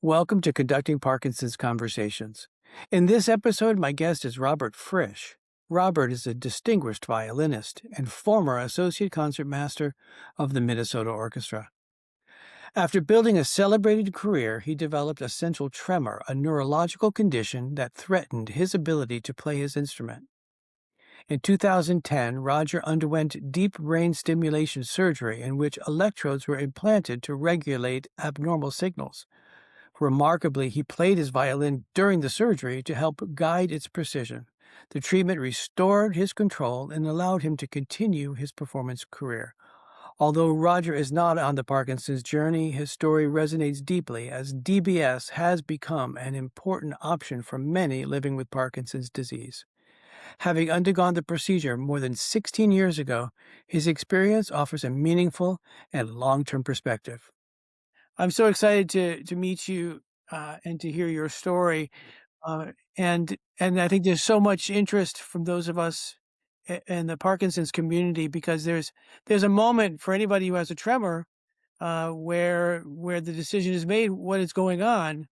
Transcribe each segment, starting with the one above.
Welcome to Conducting Parkinson's Conversations. In this episode, my guest is Robert Frisch. Robert is a distinguished violinist and former associate concertmaster of the Minnesota Orchestra. After building a celebrated career, he developed essential tremor, a neurological condition that threatened his ability to play his instrument. In 2010, Roger underwent deep brain stimulation surgery in which electrodes were implanted to regulate abnormal signals. Remarkably, he played his violin during the surgery to help guide its precision. The treatment restored his control and allowed him to continue his performance career. Although Roger is not on the Parkinson's journey, his story resonates deeply as DBS has become an important option for many living with Parkinson's disease. Having undergone the procedure more than 16 years ago, his experience offers a meaningful and long-term perspective. I'm so excited to meet you and to hear your story. Uh, and I think there's so much interest from those of us in the Parkinson's community because there's a moment for anybody who has a tremor where the decision is made what is going on.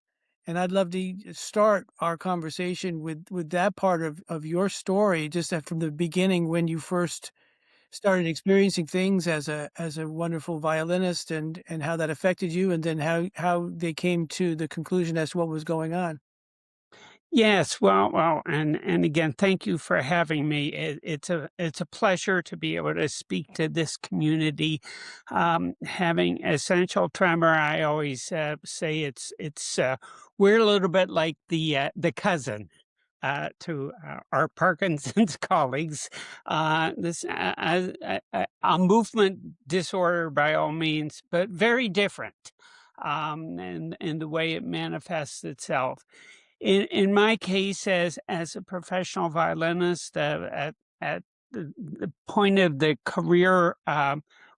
And I'd love to start our conversation with that part of your story, just from the beginning when you first started experiencing things as a wonderful violinist and how that affected you, and then how they came to the conclusion as to what was going on. Yes, well, and again, thank you for having me. It's a pleasure to be able to speak to this community. Having essential tremor, I always say it's we're a little bit like the cousin to our Parkinson's colleagues. This a movement disorder by all means, but very different in the way it manifests itself. In my case, as a professional violinist, at the point of the career,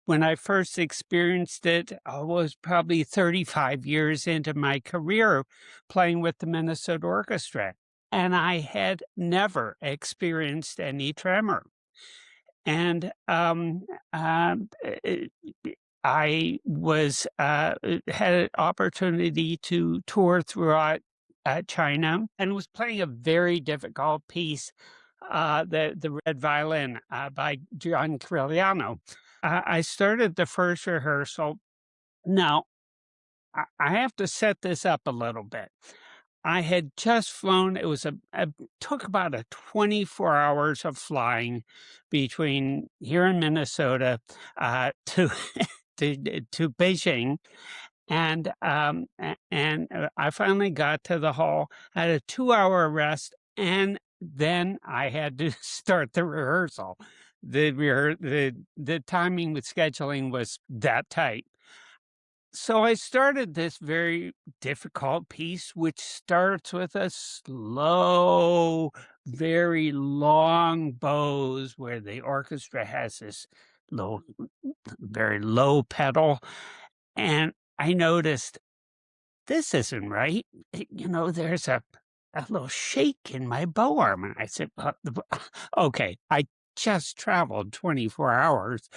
when I first experienced it, I was probably 35 years into my career playing with the Minnesota Orchestra, and I had never experienced any tremor. And eh, I was had an opportunity to tour throughout China and was playing a very difficult piece, the Red Violin by John Corigliano. I started the first rehearsal. Now, I have to set this up a little bit. I had just flown. It was took about a 24 hours of flying between here in Minnesota to to Beijing, and I finally got to the hall, had a 2-hour rest, and then I had to start the rehearsal. The timing with scheduling was that tight. So I started this very difficult piece, which starts with a slow, very long bows where the orchestra has this low, very low pedal. And I noticed this isn't right. There's a little shake in my bow arm. And I said, okay, I just traveled 24 hours.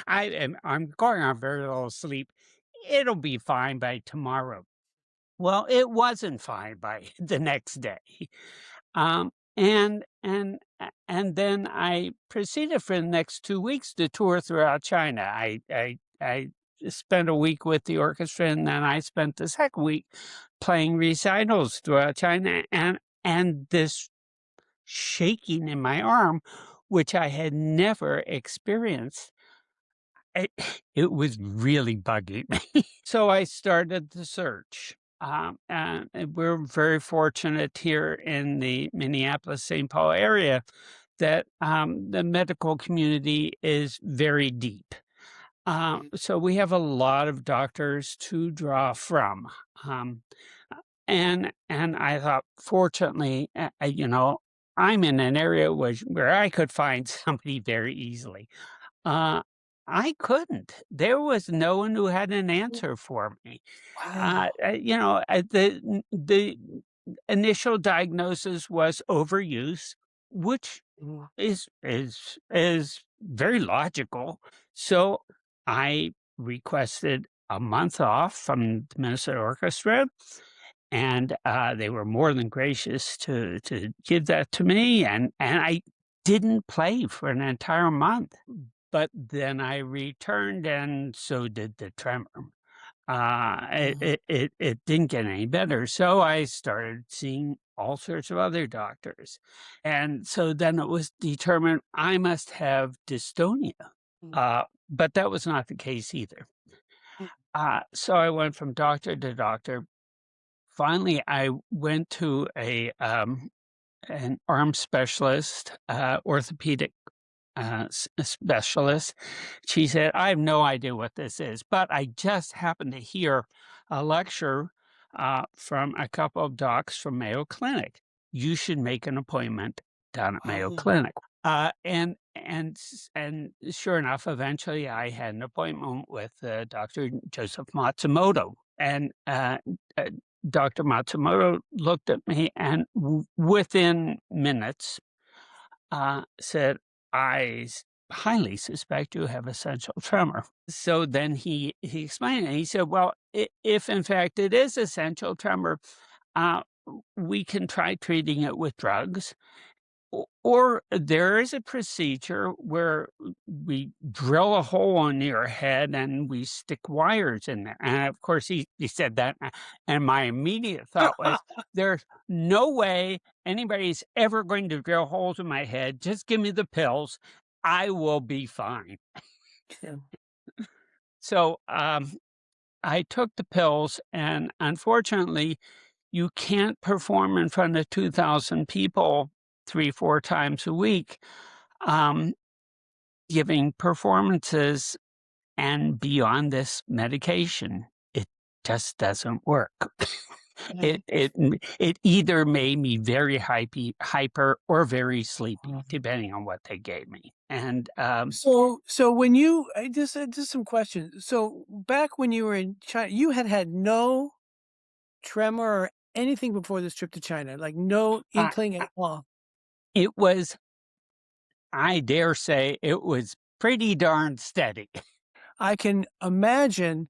I'm going on very little sleep. It'll be fine by tomorrow. Well, it wasn't fine by the next day. Um, and then I proceeded for the next 2 weeks to tour throughout China. I spent a week with the orchestra, and then I spent the second week playing recitals throughout China, and this shaking in my arm, which I had never experienced, it, it was really bugging me. So I started the search. And we're very fortunate here in the Minneapolis-St. Paul area that the medical community is very deep. So we have a lot of doctors to draw from. And I thought, fortunately, I'm in an area where I could find somebody very easily. Uh, I couldn't. There was no one who had an answer for me. Wow. The initial diagnosis was overuse, which Mm. is very logical. So I requested a month off from the Minnesota Orchestra, and they were more than gracious to give that to me, and I didn't play for an entire month. But then I returned, and so did the tremor. It didn't get any better, so I started seeing all sorts of other doctors, and so then it was determined I must have dystonia, but that was not the case either. So I went from doctor to doctor. Finally, I went to an arm specialist, orthopedic specialist. She said, "I have no idea what this is, but I just happened to hear a lecture from a couple of docs from Mayo Clinic. You should make an appointment down at Mayo Clinic." And sure enough, eventually I had an appointment with Dr. Joseph Matsumoto, and Dr. Matsumoto looked at me and within minutes said, highly suspect you have essential tremor. So then he explained it. He said, well, if in fact it is essential tremor, uh, we can try treating it with drugs. Or there is a procedure where we drill a hole in your head and we stick wires in there. And of course, he said that. And my immediate thought was, there's no way anybody's ever going to drill holes in my head. Just give me the pills. I will be fine. Yeah. So I took the pills, and unfortunately, you can't perform in front of 2,000 people 3-4 times a week, um, giving performances and beyond this medication. It just doesn't work. It either made me very hyper or very sleepy, depending on what they gave me. And So when you just some questions. So back when you were in China, you had no tremor or anything before this trip to China, like no uh, inkling at all. it was, I dare say, it was pretty darn steady. I can imagine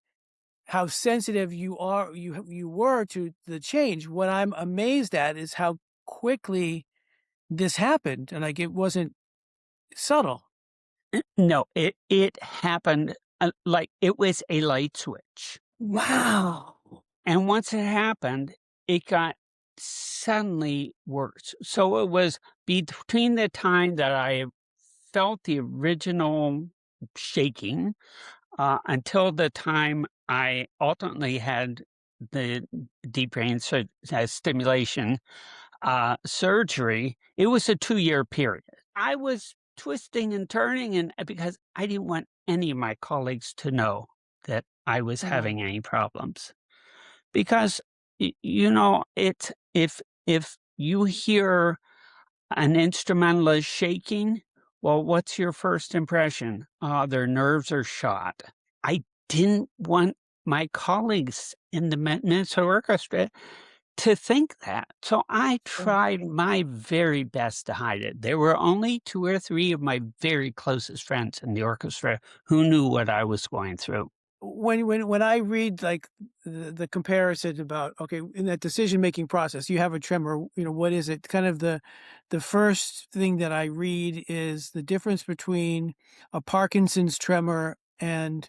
how sensitive you were to the change. What I'm amazed at is how quickly this happened, and like it wasn't subtle. No, it happened like it was a light switch. Wow. And once it happened, it got suddenly worse. So it was between the time that I felt the original shaking until the time I ultimately had the deep brain stimulation surgery. It was a 2-year period. I was twisting and turning, and because I didn't want any of my colleagues to know that I was having any problems. Because it's if you hear an instrumentalist shaking, well, what's your first impression? Their nerves are shot. I didn't want my colleagues in the Minnesota Orchestra to think that. So I tried my very best to hide it. There were only 2 or 3 of my very closest friends in the orchestra who knew what I was going through. When I read like the comparison about, okay, in that decision making process, you have a tremor. What is it? Kind of the first thing that I read is the difference between a Parkinson's tremor and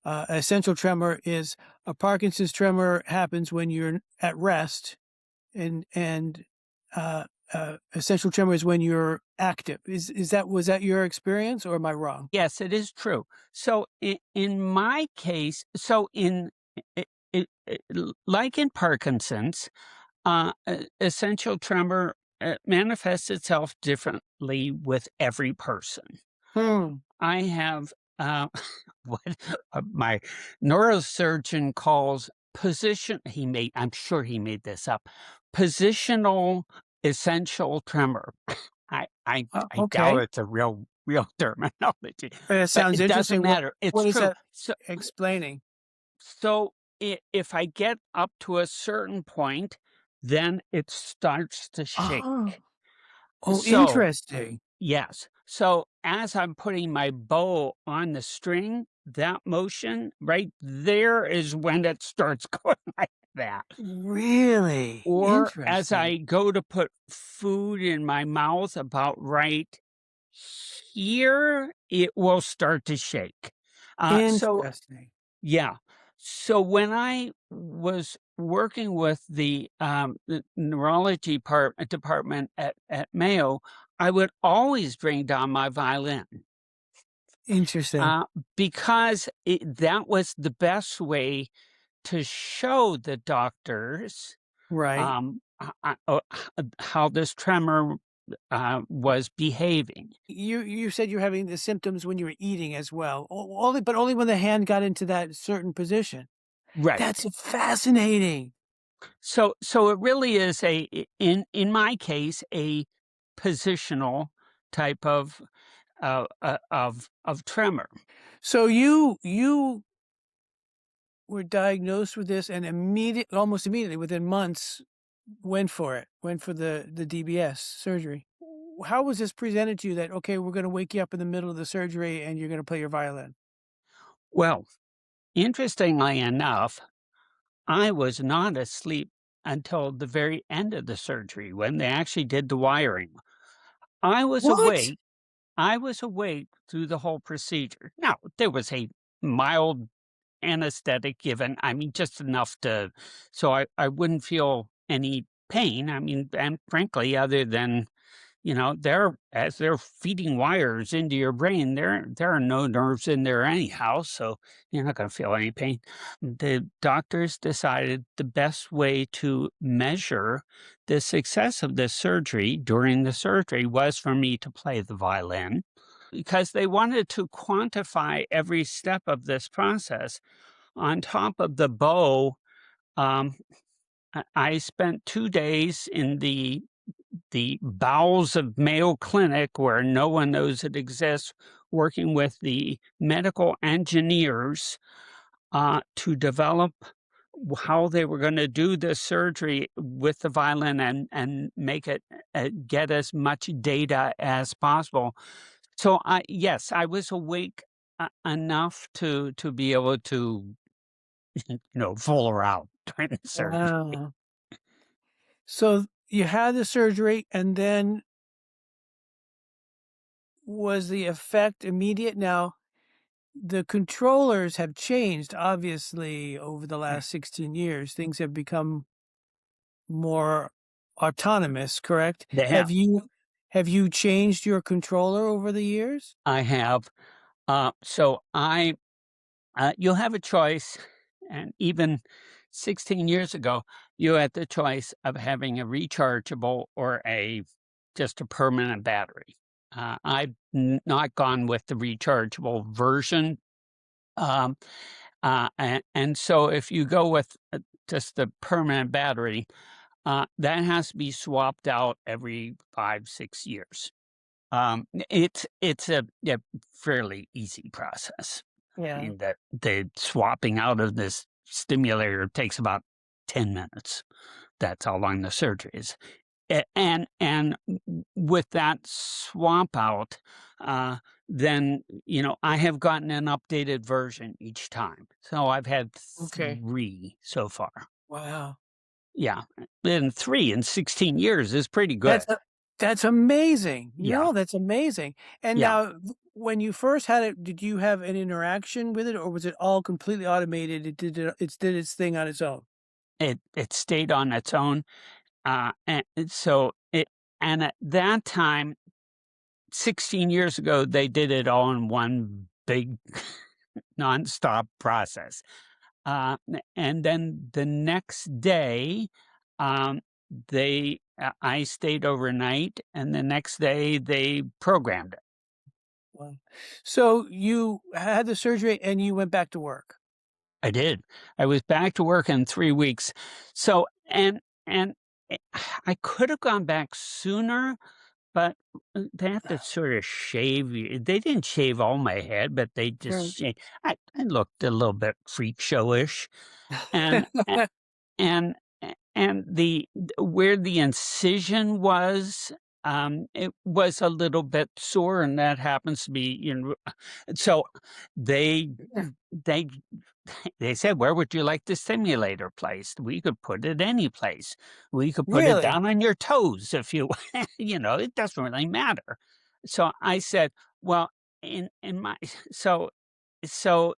essential tremor. Is a Parkinson's tremor happens when you're at rest, and essential tremor is when you're active. Was that your experience, or am I wrong? Yes, it is true. So in my case, so in like in Parkinson's, essential tremor manifests itself differently with every person. Hmm. I have what my neurosurgeon calls I'm sure he made this up, positional essential tremor. I doubt Okay. it's a real terminology, It but sounds it doesn't interesting. matter. It's What is true. that explaining? So if I get up to a certain point, then it starts to Oh, shake. oh, So interesting. yes. So as I'm putting my bow on the string, that motion right there is when it starts going like that. Really Or as interesting. I go to put food in my mouth about right here, it will start to shake. So Interesting. yeah. So when I was working with the neurology department at Mayo, I would always bring down my violin, Interesting. uh, because that was the best way to show the doctors Right. how this tremor was behaving. You said you're having the symptoms when you were eating as well. Only when the hand got into that certain position. That's Right. fascinating. So it really is in my case, a positional type of tremor. So you were diagnosed with this and almost immediately within months went for it. Went for the DBS surgery. How was this presented to you that, okay, we're going to wake you up in the middle of the surgery and you're going to play your violin? Well, interestingly enough, I was not asleep until the very end of the surgery when they actually did the wiring. I was What? awake. I was awake through the whole procedure. Now, there was a mild anesthetic given, I mean, just enough so I wouldn't feel any pain. I mean, and frankly, other than, as they're feeding wires into your brain, there are no nerves in there anyhow, so you're not gonna feel any pain. The doctors decided the best way to measure the success of this surgery during the surgery was for me to play the violin because they wanted to quantify every step of this process. On top of the bow, um, I spent 2 days in the bowels of Mayo Clinic, where no one knows it exists, working with the medical engineers, to develop how they were gonna do this surgery with the violin and make it, get as much data as possible. So yes, I was awake, enough to be able to fool around during the surgery. Wow. So you had the surgery and then was the effect immediate? Now, the controllers have changed obviously over the Right. last 16 years. Things have become more autonomous, correct? They have. Have you changed your controller over the years? I have. You'll have a choice, and even 16 years ago, you had the choice of having a rechargeable or just a permanent battery. I've not gone with the rechargeable version. Um, and so if you go with just the permanent battery, that has to be swapped out every 5, 6 years. It's a fairly easy process. I Yeah. mean, that the swapping out of this stimulator takes about 10 minutes. That's how long the surgery is. And with that swap out, uh, then, I have gotten an updated version each time. So I've had Okay. 3 so far. Wow. Yeah, and 3 in 16 years is pretty That's good. a that's amazing. Yeah, No, that's amazing. And yeah. now, when you first had it, did you have an interaction with it, or was it all completely automated? It did its thing on its own? It stayed on its own. And so it and at that time, 16 years ago, they did it all in one big nonstop process. And then the next day, um, I stayed overnight, and the next day they programmed it. Wow. So you had the surgery and you went back to work? I did. I was back to work in 3 weeks. So and eh, I could have gone back sooner. But, they have to sort of shave you they didn't shave all my head, but they Sure. just I looked a little bit freak showish, and a and and where the incision was, it was a little bit sore, and that happens to be, so they they they said, "Where would you like the stimulator placed? We could put it any place. We could put it Really? down on your toes if you it doesn't really matter." So I said, "Well, in my" so so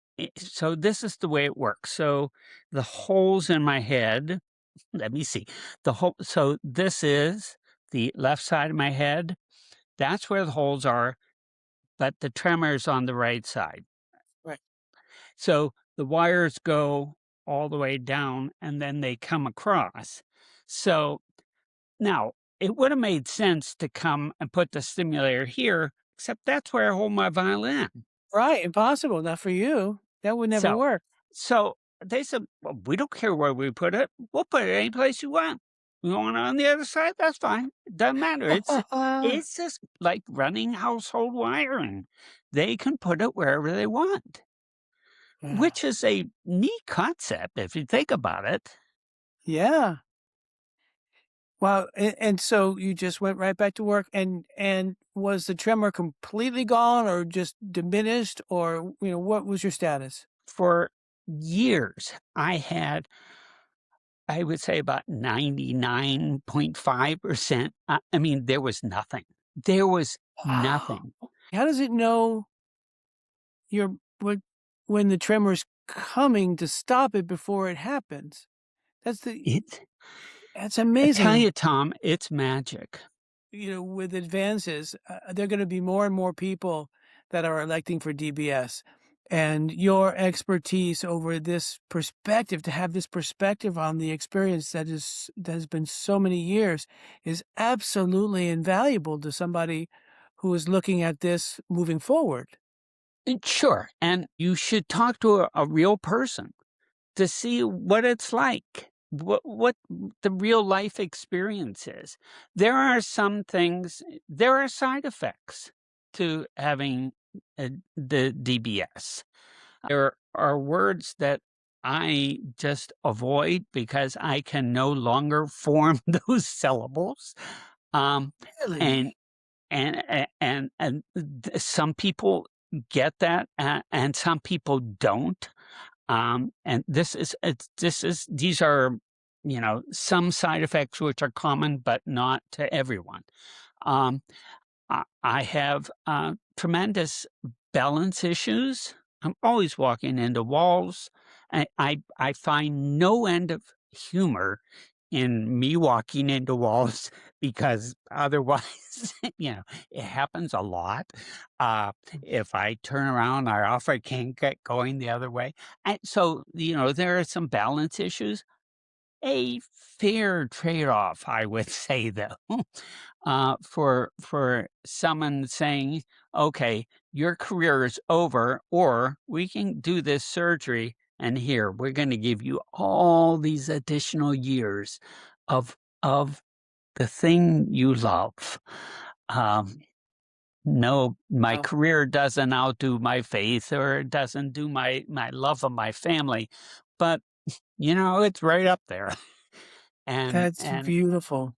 this is the way it works. So the holes in my head, let me see. So this is the left side of my head. That's where the holes are, but the tremor is on the right side. Right. So the wires go all the way down and then they come across. So now it would have made sense to come and put the stimulator here, except that's where I hold my violin. Right, impossible, not for you. That would never So work. so they said, "Well, we don't care where we put it. We'll put it any place you want. You want it on the other side? That's fine. It doesn't matter. It's just like running household wiring. They can put it wherever they want, Yeah. which is a neat concept if you think about it. Yeah. Wow, and so you just went right back to work, and was the tremor completely gone or just diminished, or, what was your status? For years, I would say about 99.5%. I mean, there was nothing. There was Wow. nothing. How does it know you're what when the tremor's coming to stop it before it happens? That's the It that's I tell amazing. you, Tom, it's magic. With advances, there are going to be more and more people that are electing for DBS. And your expertise over this perspective, to have this perspective on the experience that has been so many years, is absolutely invaluable to somebody who is looking at this moving forward. Sure, and you should talk to a real person to see what it's like, what the real life experience is. There are side effects to having the DBS. There are words that I just avoid because I can no longer form those syllables. Um, and Really? some people get that, and some people don't. And these are, some side effects which are common, but not to everyone. Um, I have tremendous balance issues. I'm always walking into walls. I find no end of humor in me walking into walls because otherwise, it happens a lot. If I turn around, I often can't get going the other way. And so, there are some balance issues. A fair trade-off, I would say, though, for someone saying, "Okay, your career is over, or we can do this surgery, and here, we're gonna give you all these additional years of of the thing you love." Um, no, my Wow, career doesn't outdo my faith, or it doesn't do my love of my family, but, it's right up there. And that's beautiful.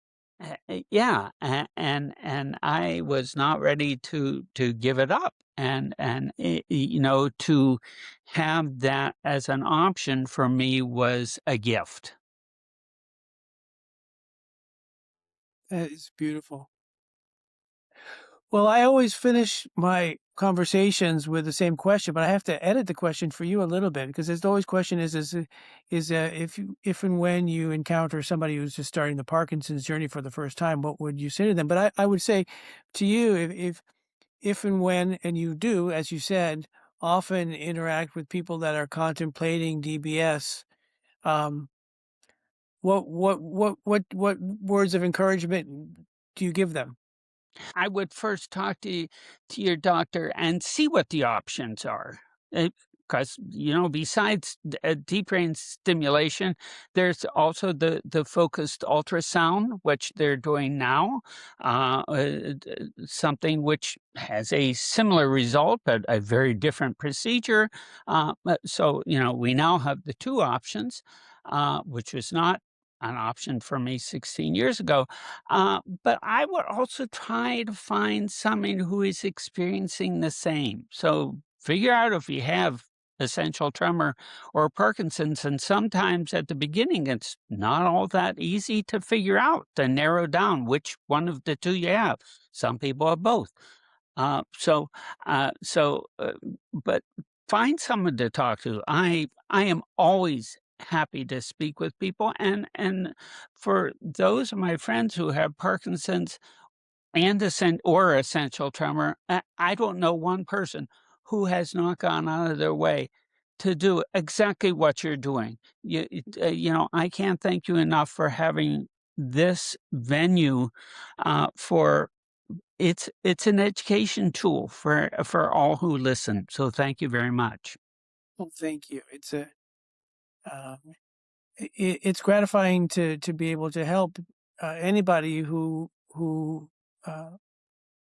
yeah, and I was not ready to give it up, and to have that as an option for me was a gift. That is beautiful. Well, I always finish my conversations with the same question, but I have to edit the question for you a little bit because there's always question if and when you encounter somebody who's just starting the Parkinson's journey for the first time, what would you say to them? But I would say to you, if and when, and you do, as you said, often interact with people that are contemplating DBS, um, what words of encouragement do you give them? I would first talk to your doctor and see what the options are. Because, besides deep brain stimulation, there's also the focused ultrasound, which they're doing now, something which has a similar result, but a very different procedure. So, we now have the two options, which was not an option for me 16 years ago. But I would also try to find someone who is experiencing the same. So figure out if you have essential tremor or Parkinson's. And sometimes at the beginning, it's not all that easy to figure out, to narrow down which one of the two you have. Some people have both. Uh, so, uh, so, uh, but find someone to talk to. I am always happy to speak with people, and for those of my friends who have Parkinson's and essential tremor, I don't know one person who has not gone out of their way to do exactly what you're doing. I can't thank you enough for having this venue for it's an education tool for all who listen, so thank you very much. Well, thank you. Um, it's gratifying to be able to help anybody who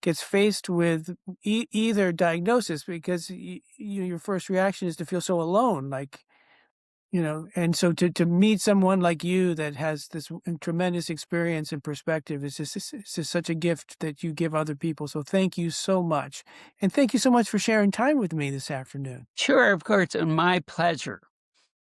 gets faced with either diagnosis, because your first reaction is to feel so alone, like, and so to meet someone like you that has this tremendous experience and perspective is just such a gift that you give other people. So thank you so much. And thank you so much for sharing time with me this afternoon. Sure, of course, and my pleasure.